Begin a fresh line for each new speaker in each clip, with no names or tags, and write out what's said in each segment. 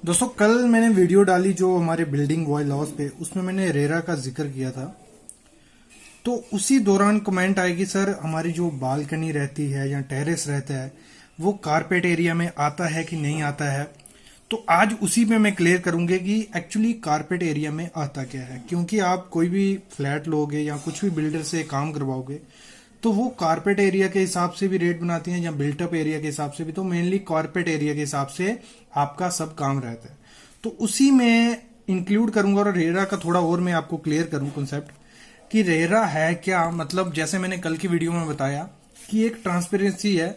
दोस्तों कल मैंने वीडियो डाली जो हमारे बिल्डिंग वॉल लॉस पे, उसमें मैंने रेरा का जिक्र किया था। तो उसी दौरान कमेंट आए कि सर हमारी जो बालकनी रहती है या टेरेस रहता है वो कारपेट एरिया में आता है कि नहीं आता है। तो आज उसी में मैं क्लियर करूंगा कि एक्चुअली कारपेट एरिया में आता क्या है। क्योंकि आप कोई भी फ्लैट लोगे या कुछ भी बिल्डर से काम करवाओगे तो वो कारपेट एरिया के हिसाब से भी रेट बनाती हैं या बिल्टअप एरिया के हिसाब से भी। तो मेनली कारपेट एरिया के हिसाब से आपका सब काम रहता है। तो उसी में इंक्लूड करूंगा और रेरा का थोड़ा और मैं आपको क्लियर करूं कॉन्सेप्ट कि रेरा है क्या। मतलब जैसे मैंने कल की वीडियो में बताया कि एक ट्रांसपेरेंसी है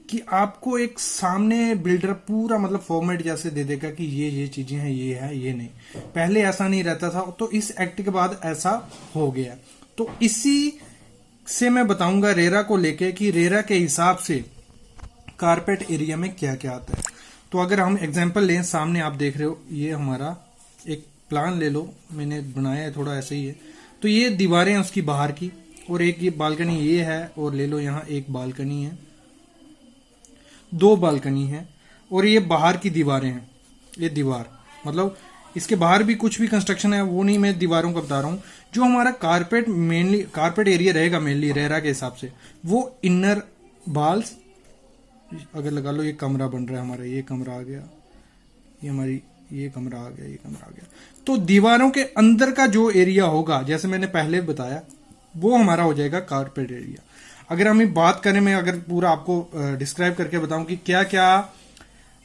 कि आपको एक सामने बिल्डर पूरा मतलब फॉर्मेट जैसे दे देगा कि ये चीजें हैं, ये है, ये नहीं। पहले ऐसा नहीं रहता था, तो इस एक्ट के बाद ऐसा हो गया। तो इसी से मैं बताऊंगा रेरा को लेके कि रेरा के हिसाब से कारपेट एरिया में क्या क्या आता है। तो अगर हम एग्जांपल लें, सामने आप देख रहे हो ये हमारा एक प्लान ले लो, मैंने बनाया है थोड़ा ऐसे ही है। तो ये दीवारें हैं उसकी बाहर की, और एक ये बालकनी ये है, और ले लो यहाँ एक बालकनी है, दो बालकनी है, और ये बाहर की दीवारें हैं। ये दीवार मतलब इसके बाहर भी कुछ भी कंस्ट्रक्शन है, वो नहीं, मैं दीवारों का बता रहा हूं। जो हमारा कारपेट मेनली कारपेट एरिया रहेगा मेनली रेरा के हिसाब से, वो इनर बाल्स अगर लगा लो, ये कमरा बन रहा है हमारा, ये कमरा आ गया, ये हमारी ये कमरा आ गया, ये कमरा आ गया। तो दीवारों के अंदर का जो एरिया होगा, जैसे मैंने पहले बताया, वो हमारा हो जाएगा कारपेट एरिया। अगर हम बात करें, मैं अगर पूरा आपको डिस्क्राइब करके बताऊं कि क्या क्या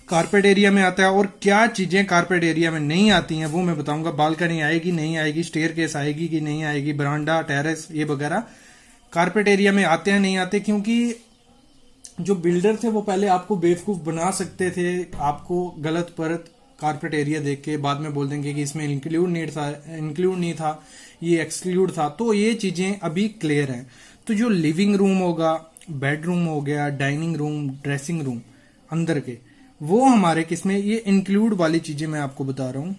कारपेट एरिया में आता है और क्या चीजें कारपेट एरिया में नहीं आती हैं, वो मैं बताऊंगा। बालकनी आएगी नहीं आएगी, स्टेयर केस आएगी कि नहीं आएगी, बरांडा, टेरेस, ये वगैरह कारपेट एरिया में आते हैं नहीं आते। क्योंकि जो बिल्डर थे वो पहले आपको बेवकूफ बना सकते थे, आपको गलत परत कारपेट एरिया देख के बाद में बोल देंगे कि इसमें इंक्लूड नहीं था, ये एक्सक्लूड था। तो ये चीजें अभी क्लियर हैं। तो जो लिविंग रूम होगा, बेडरूम हो गया, डाइनिंग रूम, ड्रेसिंग रूम अंदर के, वो हमारे किसमें, ये इंक्लूड वाली चीजें मैं आपको बता रहा हूं।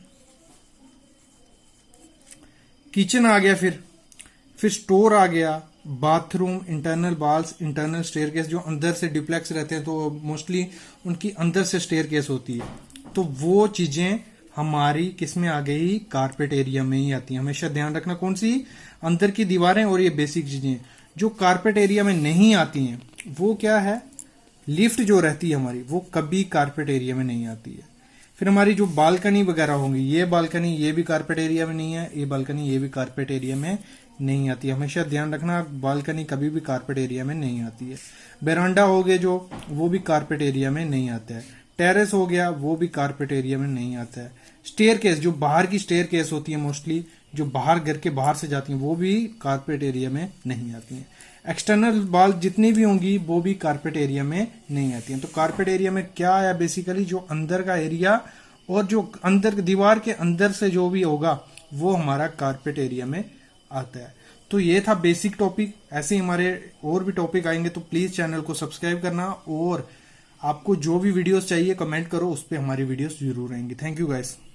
किचन आ गया, फिर स्टोर आ गया, बाथरूम, इंटरनल बाल्स, इंटरनल स्टेयरकेस। जो अंदर से डिप्लेक्स रहते हैं तो मोस्टली उनकी अंदर से स्टेयरकेस होती है। तो वो चीजें हमारी किसमें आ गई, कारपेट एरिया में ही आती है। हमेशा ध्यान रखना कौन सी, अंदर की दीवारें और ये बेसिक चीजें। जो कारपेट एरिया में नहीं आती हैं वो क्या है, लिफ्ट जो रहती है हमारी, वो कभी कारपेट एरिया में नहीं आती है। फिर हमारी जो बालकनी वगैरह होंगी, ये बालकनी ये भी कारपेट एरिया में नहीं है, ये बालकनी ये भी कारपेट एरिया में नहीं आती है। हमेशा ध्यान रखना, बालकनी कभी भी कारपेट एरिया में नहीं आती है। बेरांडा हो गए जो, वो भी कारपेट एरिया में नहीं आता है। टेरेस हो गया, वो भी कारपेट एरिया में नहीं आता है। स्टेयर केस, जो बाहर की स्टेयर केस होती है मोस्टली, जो बाहर घर के बाहर से जाती हैं, वो भी कारपेट एरिया में नहीं आती हैं। एक्सटर्नल बाल जितनी भी होंगी वो भी कारपेट एरिया में नहीं आती हैं। तो कारपेट एरिया में क्या है, बेसिकली जो अंदर का एरिया और जो अंदर दीवार के अंदर से जो भी होगा वो हमारा कारपेट एरिया में आता है। तो ये था बेसिक टॉपिक। ऐसे ही हमारे और भी टॉपिक आएंगे, तो प्लीज चैनल को सब्सक्राइब करना, और आपको जो भी वीडियोस चाहिए कमेंट करो, उस पर हमारी वीडियोस जरूर आएंगी। Thank you guys.